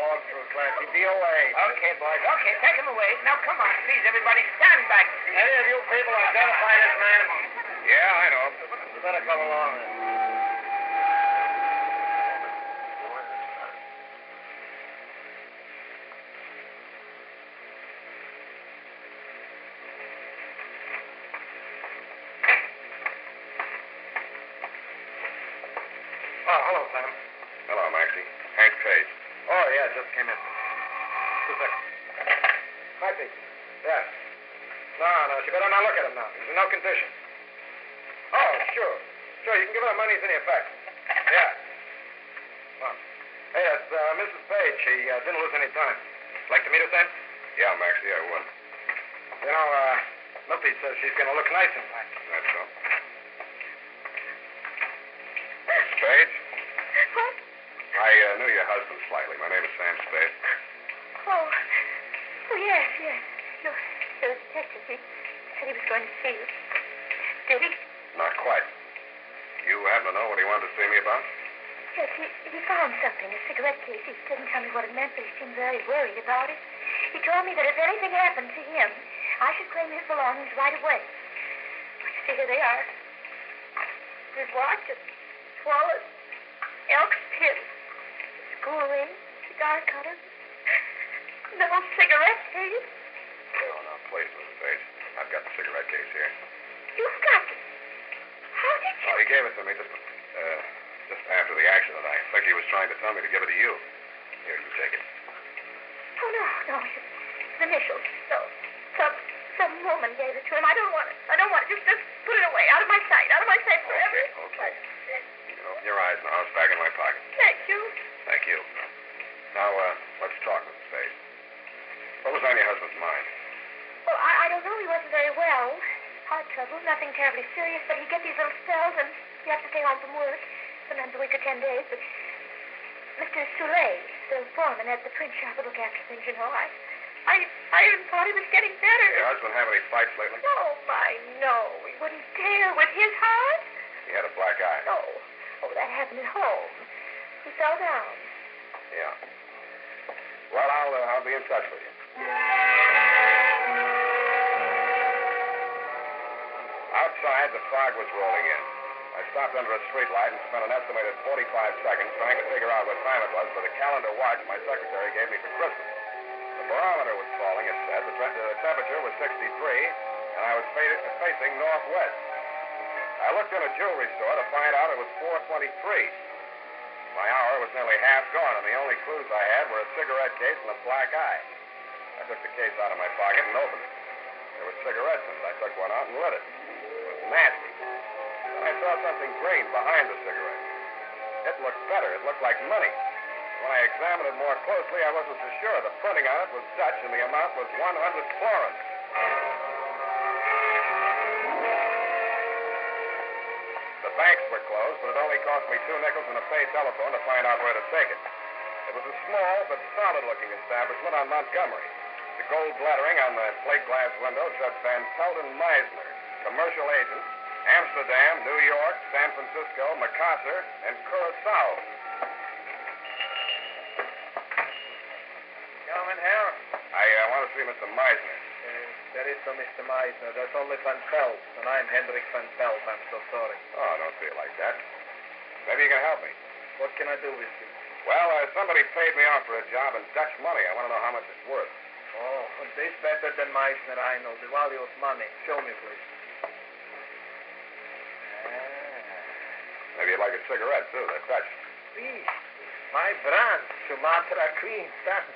all through, Clancy. DOA. Okay, boys. Okay, take him away. Now, come on, please, everybody, stand back. Any of you people identify this man? Yeah, I know. You better come along then. Oh, hello, Sam. Hello, Maxie. Hank Page. Oh, yeah, just came in. 2 seconds. Maxie. Yeah. No, she better not look at him now. He's in no condition. Oh, sure. Sure, you can give her the money. It's in your back. Yeah. Well, hey, that's Mrs. Page. She didn't lose any time. Like to meet her, Sam? Yeah, Maxie, I would. You know, Milty says she's going to look nice in black. That's so. Mrs. Page? What? I knew your husband slightly. My name is Sam Spade. Oh, yes. No, there was a detective. He said he was going to see you. Did he? Not quite. You happen to know what he wanted to see me about? Yes, he found something, a cigarette case. He didn't tell me what it meant, but he seemed very worried about it. He told me that if anything happened to him, I should claim his belongings right away. Well, you see, here they are. His watch, his wallet, Elks pin, school ring, cigar cutter, little cigarette case. Oh, now, please, Mrs. Page. I've got the cigarette case here. You've got it. How did you? Oh, he gave it to me just after the accident. I think he was trying to tell me to give it to you. Here, you take it. Oh, no. His initials. No. Some woman gave it to him. I don't want it. Just put it away. Out of my sight forever. Okay. You can open your eyes now. It's back in my pocket. Thank you. Thank you. Now, let's talk, Mrs. Page. What was on your husband's mind? Well, I don't know. He wasn't very well. Heart trouble. Nothing terribly serious, but he gets these little spells, and you have to stay home from work. Sometimes a week or 10 days, but Mr. Soule, the foreman at the print shop, would look after things, you know. I even thought he was getting better. Your husband have any fights lately? Oh, no. He wouldn't dare with his heart. He had a black eye. No. Oh, that happened at home. He fell down. Yeah. Well, I'll be in touch with you. Outside, the fog was rolling in. I stopped under a streetlight and spent an estimated 45 seconds trying to figure out what time it was by the calendar watch my secretary gave me for Christmas. The barometer was falling, it said. The temperature was 63, and I was facing northwest. I looked in a jewelry store to find out it was 4:23. My hour was nearly half gone, and the only clues I had were a cigarette case and a black eye. I took the case out of my pocket and opened it. There were cigarettes in it. I took one out and lit it. It was nasty. Then I saw something green behind the cigarette. It looked better. It looked like money. When I examined it more closely, I wasn't so sure. The printing on it was Dutch, and the amount was 100 florins. The banks were closed, but it only cost me 2 nickels and a pay telephone to find out where to take it. It was a small but solid-looking establishment on Montgomery. The gold lettering on the plate glass window said Van Pelden Meisner, commercial agent, Amsterdam, New York, San Francisco, Macassar, and Curacao. Gentlemen here? I want to see Mr. Meisner. There is no Mr. Meisner. There's only Van Pelt, and I'm Hendrik Van Pelt. I'm so sorry. Oh, don't see it like that. Maybe you can help me. What can I do with you? Well, somebody paid me off for a job in Dutch money. I want to know how much it's worth. Oh, this better than Meisner, I know. The value of money. Show me, please. Maybe you'd like a cigarette, too. They're Dutch. Please. My brand, Sumatra Queen Stand.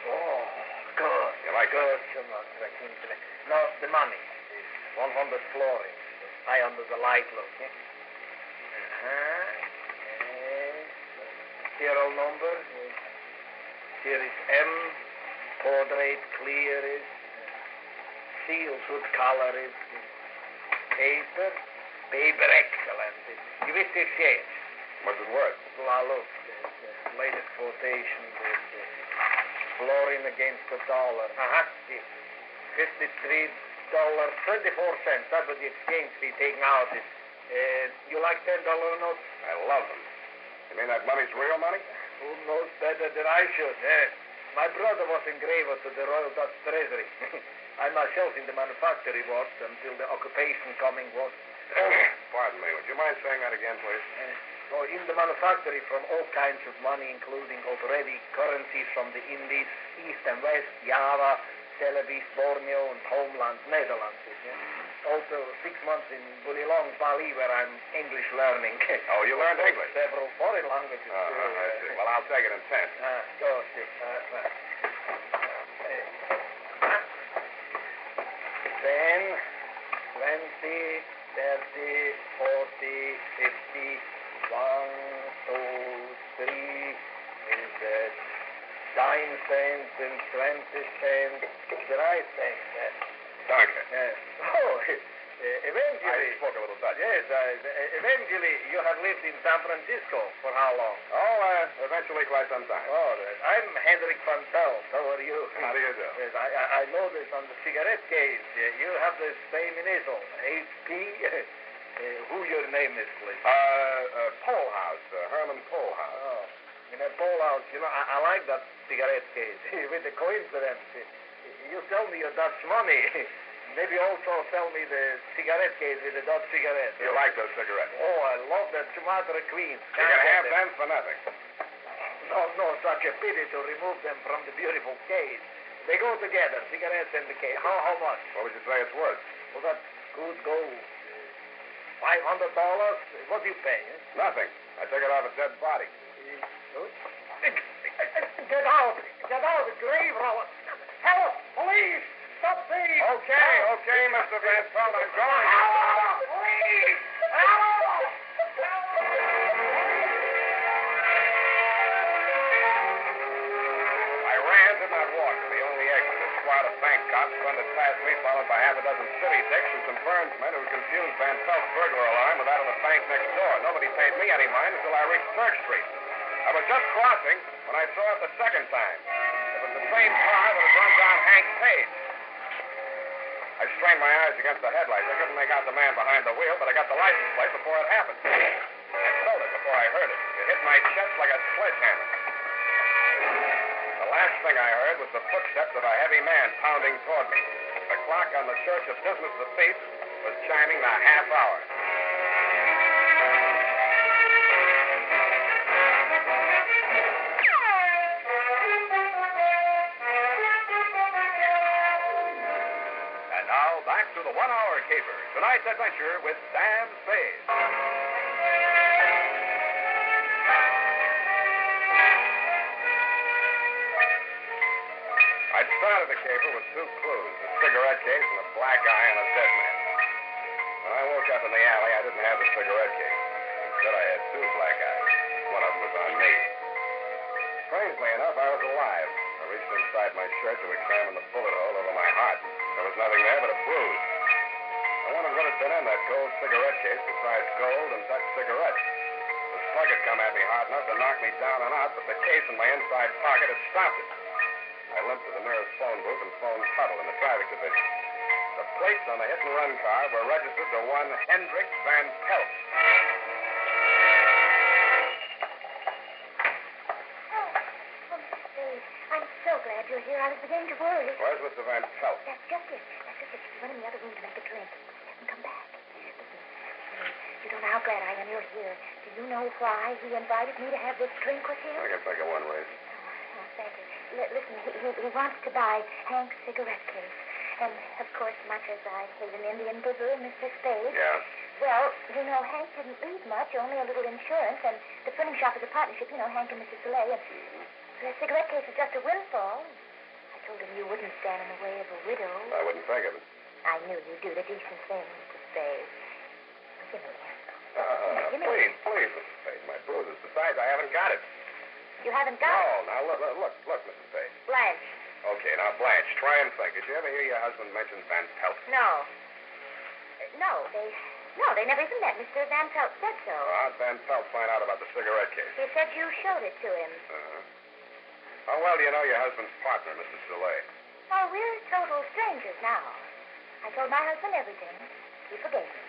Oh, good. You like good, Sumatra Queen Stand. No, the money is 100 florins. High under the light, look. Serial number. Here is M. Portrait clear is. Seals with color is. Paper excellent. You wish to exchange. What's it worth? Well, look, the latest quotation is florin against the dollar. $53.24. That's what the exchange fee taken out is. You like $10 notes? I love them. You mean that money's real money? Who knows better than I should, eh? My brother was engraver to the Royal Dutch Treasury. I myself in the manufactory worked until the occupation coming was. Pardon me. Would you mind saying that again, please? So in the manufactory from all kinds of money, including already currencies from the Indies, East and West, Java, Celebes, Borneo, and homeland, Netherlands. Yeah? Also 6 months in Bulilong, Bali, where I'm English learning. Oh, you learned English? Several foreign languages. I see. Well, I'll take it in cents. Go, Steve. 10, 20, 30, 40, 50, 1, 2, 3, is that dime cents and 20 cents, the right cents. Danke. Eventually. I spoke a little Dutch. Yes, eventually you have lived in San Francisco for how long? Oh, eventually quite some time. Oh, I'm Hendrik van Pelt. How are you? How do you do? Yes, I noticed on the cigarette case you have the same initial, HP. Who your name is, please? Polhaus, Herman Polhaus. Oh, in a Polhaus, you know, I like that cigarette case. With the coincidence, you sell me your Dutch money. Maybe also sell me the cigarette case with the Dutch cigarette. You like those cigarettes? Oh, I love that Sumatra Queen. You can have them for nothing. No, such a pity to remove them from the beautiful case. They go together, cigarettes and the case. How much? What would you say it's worth? Well, that could go $500. What do you pay? Nothing. I took it off a dead body. Get out, grave robber. Help, police, stop thieves. Okay, Mr. Van Pelt, I'm going. Help, police, help. I ran, did not walk to the only exit. A squad of bank cops blended past me, followed by half a dozen city dicks and some Burns men who confused Van Pelt's burglar alarm with that of the bank next door. Nobody paid me any mind until I reached Third Street. I was just crossing when I saw it the second time. It was the same car that had run down Hank Page. I strained my eyes against the headlights. I couldn't make out the man behind the wheel, but I got the license plate before it happened. I felt it before I heard it. It hit my chest like a sledgehammer. The last thing I heard was the footsteps of a heavy man pounding toward me. The clock on the Church of Dismas the Thief was chiming the half hour. And now, back to the 1 Hour Caper. Tonight's adventure with Sam Spade. I'd started the caper with 2 clues, a cigarette case and a black eye on a dead man. When I woke up in the alley, I didn't have the cigarette case. Instead, I had 2 black eyes. One of them was on me. Strangely enough, I was alive. I reached inside my shirt to examine the bullet hole over my heart. There was nothing there but a bruise. I wondered what had been in that gold cigarette case besides gold and Dutch cigarettes. The slug had come at me hard enough to knock me down and out, but the case in my inside pocket had stopped it. I limped to the nearest phone booth and phoned Tuttle in the traffic division. The plates on the hit-and-run car were registered to one Hendrik Van Pelt. I'm so glad you're here. I was beginning to worry. Where's Mr. Van Pelt? That's just it. He went in the other room to make a drink. He hasn't come back. Listen, you don't know how glad I am you're here. Do you know why he invited me to have this drink with him? I can think of one reason. Oh, thank you. Listen, he wants to buy Hank's cigarette case. And, of course, much as I hate an Indian boozer, Mr. Spade. Yeah? Well, you know, Hank didn't leave much, only a little insurance, and the printing shop is a partnership, you know, Hank and Mr. Soleil. And the cigarette case is just a windfall. I told him you wouldn't stand in the way of a widow. I wouldn't think of it. I knew you'd do the decent thing, Mr. Spade. Give me this. Please, Mrs. Spade, my bruises. Besides, I haven't got it. You haven't got it? No, now, look, Mrs. Spade. Blanche. Okay, now, Blanche, try and think. Did you ever hear your husband mention Van Pelt? No. They never even met. Mr. Van Pelt said so. How'd Van Pelt find out about the cigarette case? He said you showed it to him. How well do you know your husband's partner, Mr. Soleil? Oh, we're total strangers now. I told my husband everything. He forgave me.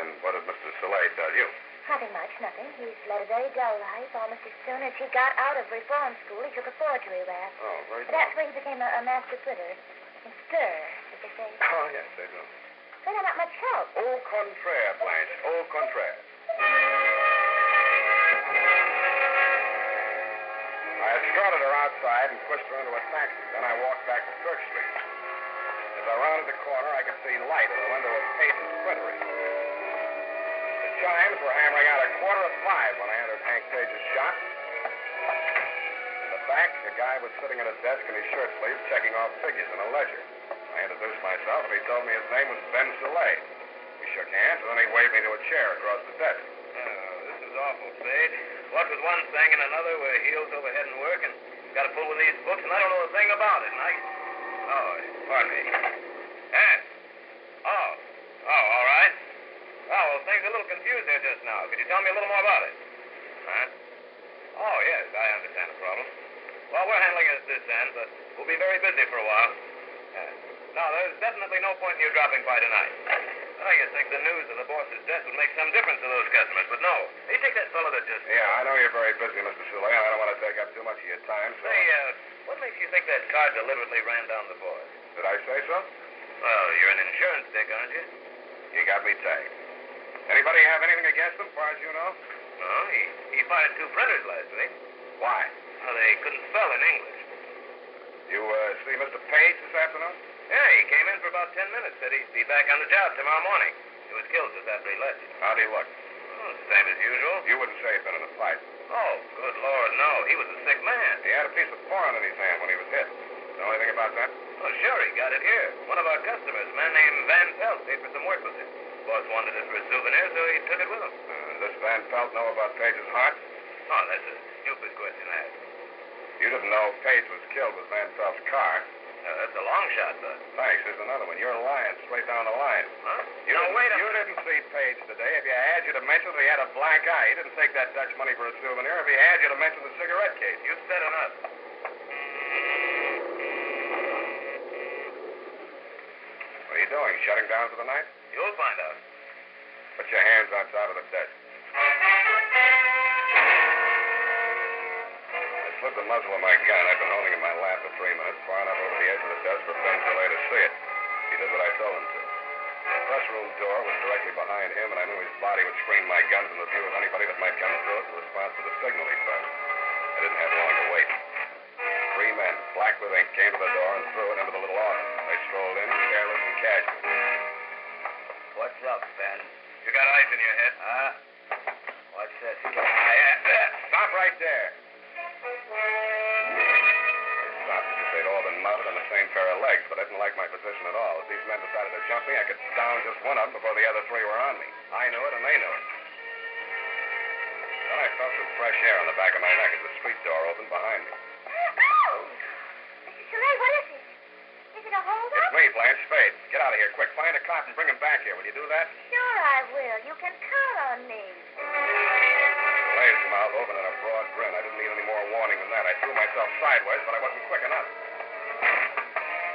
And what did Mr. Soleil tell you? Nothing much, nothing. He's led a very dull life. Almost as soon as he got out of reform school, he took a forgery rap. Oh, very good. That's where he became a master printer. And stir, as they say. Oh, yes, they do. But they're not much help. Au contraire, Blanche. Au contraire. I escorted her outside and pushed her into a taxi. Then I walked back to Church Street. As I rounded the corner, I could see light in the window of Page's printery. The chimes were hammering out 5:15 when I entered Hank Page's shop. In the back, a guy was sitting at a desk in his shirt sleeves checking off figures in a ledger. I introduced myself, and he told me his name was Ben Soleil. We shook hands, and then he waved me to a chair across the desk. Oh, this is awful, Spade. What with one thing and another, we're heels over head in work, and got to pull with these books, and I don't know a thing about it. And Oh, pardon me. Eh? Oh, all right. Oh, well, things are a little confused there just now. Could you tell me a little more about it? Huh? Oh, yes, I understand the problem. Well, we're handling it at this end, but we'll be very busy for a while. Now, there's definitely no point in you dropping by tonight. I guess think the news of the boss's death would make some difference to those customers, but no. You take that fellow that just... Yeah, I know you're very busy, Mr. Soleil. I don't want to take up too much of your time, so... Say, what makes you think that car deliberately ran down the boss? Did I say so? Well, you're an insurance dick, aren't you? You got me tagged. Anybody have anything against him, as far as you know? No, he fired 2 printers last week. Why? Well, they couldn't spell in English. You, see Mr. Page this afternoon? Yeah, he came in for about 10 minutes. Said he'd be back on the job tomorrow morning. He was killed just after he left. How'd he look? Oh, same as usual. You wouldn't say he'd been in a fight. Oh, good Lord, no. He was a sick man. He had a piece of porn in his hand when he was hit. Know anything about that? Oh, sure, he got it here. One of our customers, a man named Van Pelt, paid for some work with it. Boss wanted it for a souvenir, so he took it with him. Does Van Pelt know about Page's heart? Oh, that's a stupid question to ask. You didn't know Page was killed with Van Pelt's car. That's a long shot, but... Thanks. Here's another one. You're lying straight down the line. Huh? You wait a You didn't see Page today. If you had, you'd have mentioned that he had a black eye. He didn't take that Dutch money for a souvenir. If he had, you'd have mentioned the cigarette case. You said enough. What are you doing? Shutting down for the night? You'll find out. Put your hands on top of the desk. I slipped the muzzle of my gun. I'd been holding it in my lap for 3 minutes, far enough over the edge of the desk for Ben Soleil to see it. He did what I told him to. The press room door was directly behind him, and I knew his body would screen my gun from the view of anybody that might come through it in response to the signal he pressed. I didn't have long to wait. 3 men, black with ink, came to the door and threw it into the little office. They strolled in, careless and casual. What's up, Ben? You got ice in your head? Huh? What's this? Stop right there. They stopped as if they'd all been mounted on the same pair of legs, but I didn't like my position at all. If these men decided to jump me, I could down just one of them before the other 3 were on me. I knew it, and they knew it. Then I felt some fresh air on the back of my neck as the street door opened behind me. Oh! Mr. Soleil, what is it? Is it a holdup? It's me, Blanche Spade. Get out of here, quick. Find a cop and bring him back here. Will you do that? Sure I will. You can count on me. Soleil's mouth opened in a broad grin. I didn't need any more warning than that. I threw myself sideways, but I wasn't quick enough.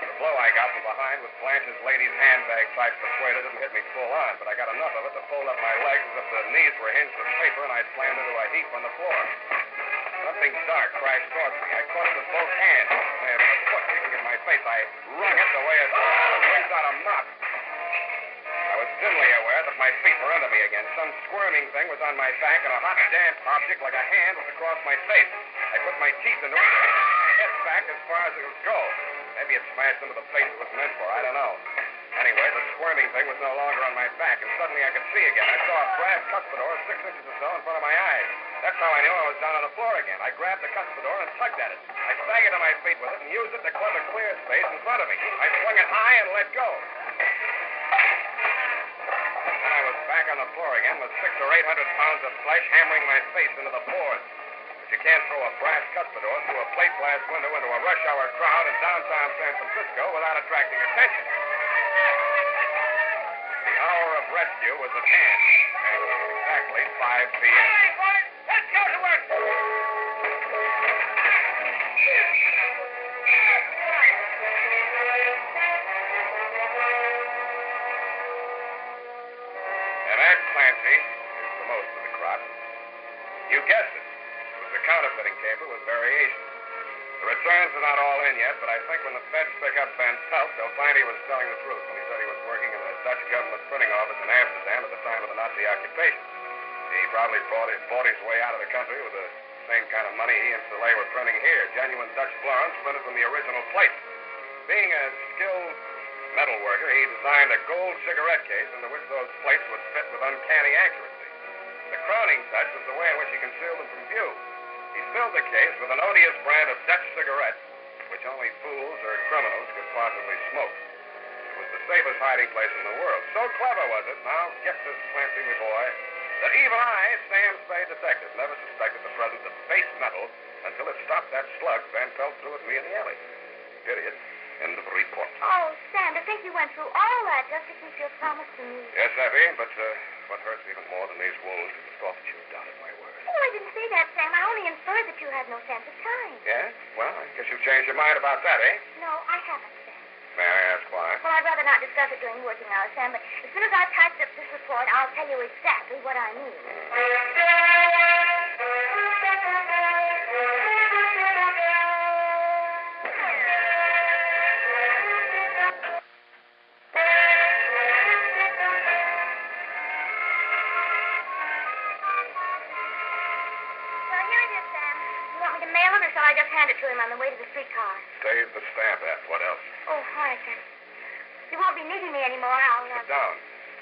The blow I got from behind with Blanche's lady's handbag type persuader didn't hit me full on, but I got enough of it to fold up my legs as if the knees were hinged with paper, and I slammed into a heap on the floor. Something dark crashed towards me. I caught it with both hands. I had a foot kicking at my face. I wrung it the way a child wrings out a mop. I was dimly aware that my feet were under me again. Some squirming thing was on my back, and a hot, damp object like a hand was across my face. I put my teeth into it, my head back as far as it would go. Maybe it smashed into the place it was meant for. I don't know. Anyway, the squirming thing was no longer on my back, and suddenly I could see again. I saw a brass cuspidor 6 inches or so in front of my eyes. That's how I knew I was down on the floor again. I grabbed the cuspidor and tugged at it. I staggered to my feet with it and used it to club a clear space in front of me. I swung it high and let go. Then I was back on the floor again with 600 or 800 pounds of flesh hammering my face into the boards. But you can't throw a brass cuspidor through a plate glass window into a rush hour crowd in downtown San Francisco without attracting attention. The hour of rescue was at hand. It was exactly 5 p.m. All right, boys, let's go to work. And Aunt Clancy is the most of the crowd. returns are not all in yet, but I think when the feds pick up Van Pelt, they'll find he was telling the truth when he said he was working in the Dutch government printing office in Amsterdam at the time of the Nazi occupation. He probably bought his way out of the country with the same kind of money he and Soleil were printing here, genuine Dutch florins printed from the original plate. Being a skilled metal worker, he designed a gold cigarette case into which those plates would fit with uncanny accuracy. The crowning touch was the way in which he concealed them from view. He filled the case with an odious brand of Dutch cigarette, which only fools or criminals could possibly smoke. It was the safest hiding place in the world. So clever was it, now get this, Clancy, my boy, that even I, Sam Spade detective, never suspected the presence of base metal until it stopped that slug Van Pelt threw at me in the alley. Period. End of report. Oh, Sam, to think you went through all that just to keep your promise to me. Yes, Effie, but what hurts even more than these wounds is the thought that you doubted my word. Oh, I didn't say that, Sam. I only inferred that you had no sense of time. Yeah? Well, I guess you've changed your mind about that, eh? No, I haven't, Sam. May I ask why? Well, I'd rather not discuss it during working hours, Sam, but as soon as I've typed up this report, I'll tell you exactly what I mean. Well, here it is, Sam. You want me to mail it, or shall I just hand it to him on the way to the streetcar? Save the stamp, F. What else? Oh, all right, then. You won't be needing me anymore. I'll... Sit down.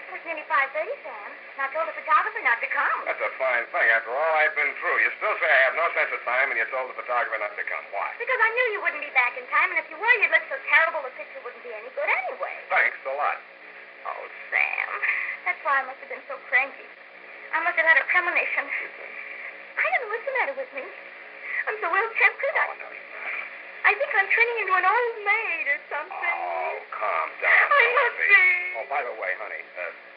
It's nearly 5:30, Sam. And I told the photographer not to come. That's a fine thing. After all I've been through, you still say I have no sense of time, and you told the photographer not to come. Why? Because I knew you wouldn't be back in time, and if you were, you'd look so terrible the picture wouldn't be any good anyway. Thanks a lot. Oh, Sam. That's why I must have been so cranky. I must have had a premonition. I don't know what's the matter with me. I'm so ill-tempered. Oh, no, you're not. I think I'm turning into an old maid or something. Oh, calm down. I must be. Oh, by the way, honey,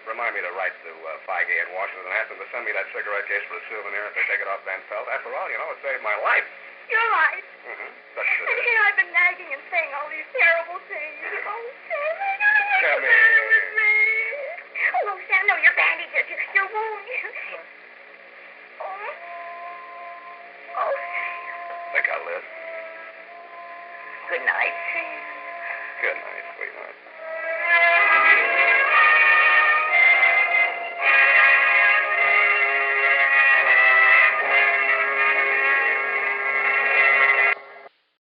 remind me to write to Feige in Washington and ask them to send me that cigarette case for a souvenir if they take it off Van Pelt. After all, you know, it saved my life. You're right. Mm-hmm. And here I've been nagging and saying all these terrible things. Oh, Sam, I don't know what's Come the matter here. with me. Oh, Sam, no, your bandages, your wound. Oh, Sam. Think I'll live. Good night, Sam.